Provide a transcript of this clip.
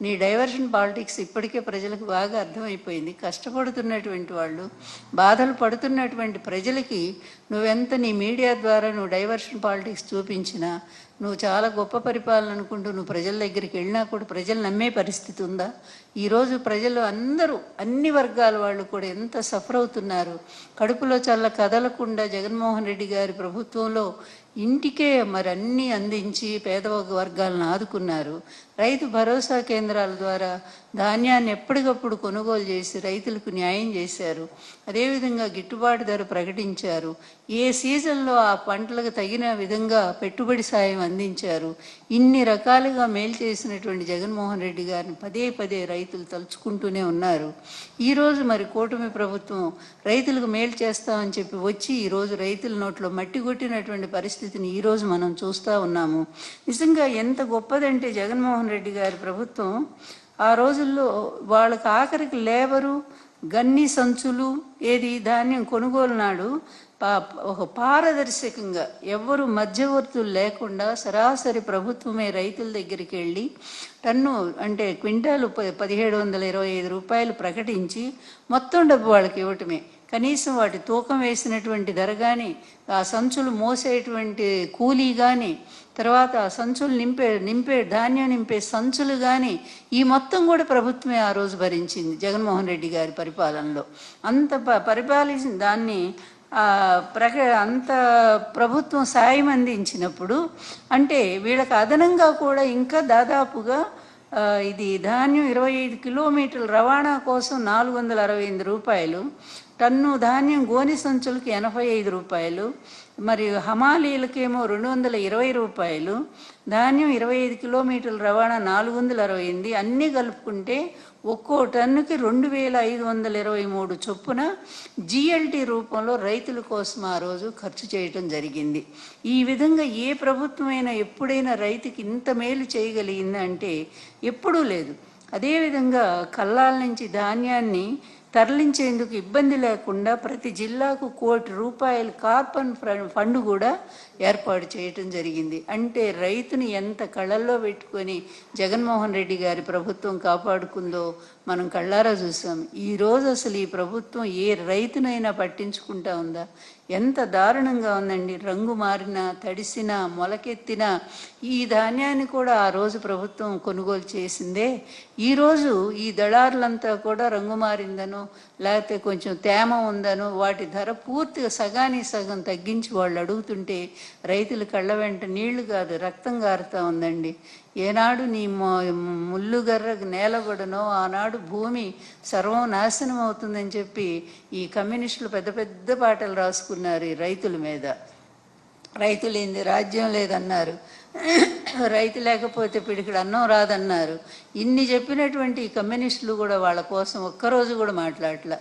నీ diversion politics ఇప్పటికే ప్రజలకు బాగా అర్థమైపోయింది. కష్టపడుతున్నటువంటి వాళ్ళు, బాధలు పడుతున్నటువంటి ప్రజలకి నువ్వెంత నీ మీడియా ద్వారా నువ్వు డైవర్షన్ పాలిటిక్స్ చూపించినా, నువ్వు చాలా గొప్ప పరిపాలన అనుకుంటూ నువ్వు ప్రజల దగ్గరికి వెళ్ళినా కూడా ప్రజలు నమ్మే పరిస్థితి ఉందా? ఈరోజు ప్రజలు అందరూ, అన్ని వర్గాల వాళ్ళు కూడా ఎంత సఫర్ అవుతున్నారు. కడుపులో చల్ల కదలకుండా జగన్మోహన్ రెడ్డి గారి ప్రభుత్వంలో ఇంటికే మరి అన్నీ అందించి పేద వర్గాలను ఆదుకున్నారు. రైతు భరోసా కేంద్రాల ద్వారా ధాన్యాన్ని ఎప్పటికప్పుడు కొనుగోలు చేసి రైతులకు న్యాయం చేశారు. అదేవిధంగా గిట్టుబాటు ధర ప్రకటించారు. ఏ సీజన్లో ఆ పంటలకు తగిన విధంగా పెట్టుబడి సాయం అందించారు. ఇన్ని రకాలుగా మేలు చేసినటువంటి జగన్మోహన్ రెడ్డి గారిని పదే పదే రైతులు తలుచుకుంటూనే ఉన్నారు. ఈరోజు మరి కూటమి ప్రభుత్వం రైతులకు మేలు చేస్తామని చెప్పి వచ్చి ఈరోజు రైతుల నోట్లో మట్టి కొట్టినటువంటి పరిస్థితిని ఈరోజు మనం చూస్తూ ఉన్నాము. నిజంగా ఎంత గొప్పదంటే జగన్మోహన్ రెడ్డి గారి ప్రభుత్వం ఆ రోజుల్లో వాళ్ళకి ఆఖరికి లేబరు, గన్ని సంచులు, ఏది ధాన్యం కొనుగోలు నాడు ఒక పారదర్శకంగా ఎవ్వరు మధ్యవర్తులు లేకుండా సరాసరి ప్రభుత్వమే రైతుల దగ్గరికి వెళ్ళి టన్ను అంటే క్వింటాలు 1725 రూపాయలు ప్రకటించి మొత్తం డబ్బు వాళ్ళకి ఇవ్వటమే. కనీసం వాటి తూకం వేసినటువంటి ధర కానీ, ఆ సంచులు మోసేటువంటి కూలీ కానీ, తర్వాత ఆ సంచులు నింపే ధాన్యం నింపే సంచులు కానీ, ఈ మొత్తం కూడా ప్రభుత్వమే ఆ రోజు భరించింది జగన్మోహన్ రెడ్డి గారి పరిపాలనలో. అంత పరిపాలించిన దాన్ని అంత ప్రభుత్వం సాయం అందించినప్పుడు అంటే వీళ్ళకి అదనంగా కూడా ఇంకా దాదాపుగా ఇది ధాన్యం 25 కిలోమీటర్ల రవాణా కోసం 468 రూపాయలు, టన్ను ధాన్యం గోని సంచులకి 85 రూపాయలు, మరి హమాలీలకేమో 220 రూపాయలు, ధాన్యం 25 కిలోమీటర్ల రవాణా 468, అన్నీ కలుపుకుంటే ఒక్కో టన్నుకి 2523 చొప్పున జిఎల్టీ రూపంలో రైతుల కోసం ఆ రోజు ఖర్చు చేయటం జరిగింది. ఈ విధంగా ఏ ప్రభుత్వమైనా ఎప్పుడైనా రైతుకి ఇంత మేలు చేయగలిగిందంటే ఎప్పుడూ లేదు. అదేవిధంగా కల్లాల నుంచి ధాన్యాన్ని తరలించేందుకు ఇబ్బంది లేకుండా ప్రతి జిల్లాకు 1 కోటి రూపాయల కార్బన్ ఫండ్ కూడా ఏర్పాటు చేయటం జరిగింది. అంటే రైతుని ఎంత కళ్ళల్లో పెట్టుకొని జగన్మోహన్ రెడ్డి గారి ప్రభుత్వం కాపాడుకుందో మనం కళ్ళారా చూసాం. ఈరోజు అసలు ఈ ప్రభుత్వం ఏ రైతునైనా పట్టించుకుంటా ఉందా? ఎంత దారుణంగా ఉందండి. రంగు మారినా, తడిసినా, మొలకెత్తినా ఈ ధాన్యాన్ని కూడా ఆ రోజు ప్రభుత్వం కొనుగోలు చేసిందే. ఈరోజు ఈ దళారులంతా కూడా రంగు మారిందనో లేకపోతే కొంచెం తేమ ఉందనో వాటి ధర పూర్తిగా సగానికి సగం తగ్గించి వాళ్ళు అడుగుతుంటే రైతుల కళ్ళ వెంట నీళ్లు కాదు రక్తం గారుతూ ఉందండి. ఏనాడు నీ ముల్లుగర్ర నేలగొడనో ఆనాడు భూమి సర్వం నాశనం అవుతుందని చెప్పి ఈ కమ్యూనిస్టులు పెద్ద పెద్ద పాటలు రాసుకున్నారు ఈ రైతుల మీద. రైతు లేనిది రాజ్యం లేదన్నారు, రైతు లేకపోతే పిడికిడు అన్నం రాదన్నారు. ఇన్ని చెప్పినటువంటి ఈ కమ్యూనిస్టులు కూడా వాళ్ళ కోసం ఒక్కరోజు కూడా మాట్లాడలే.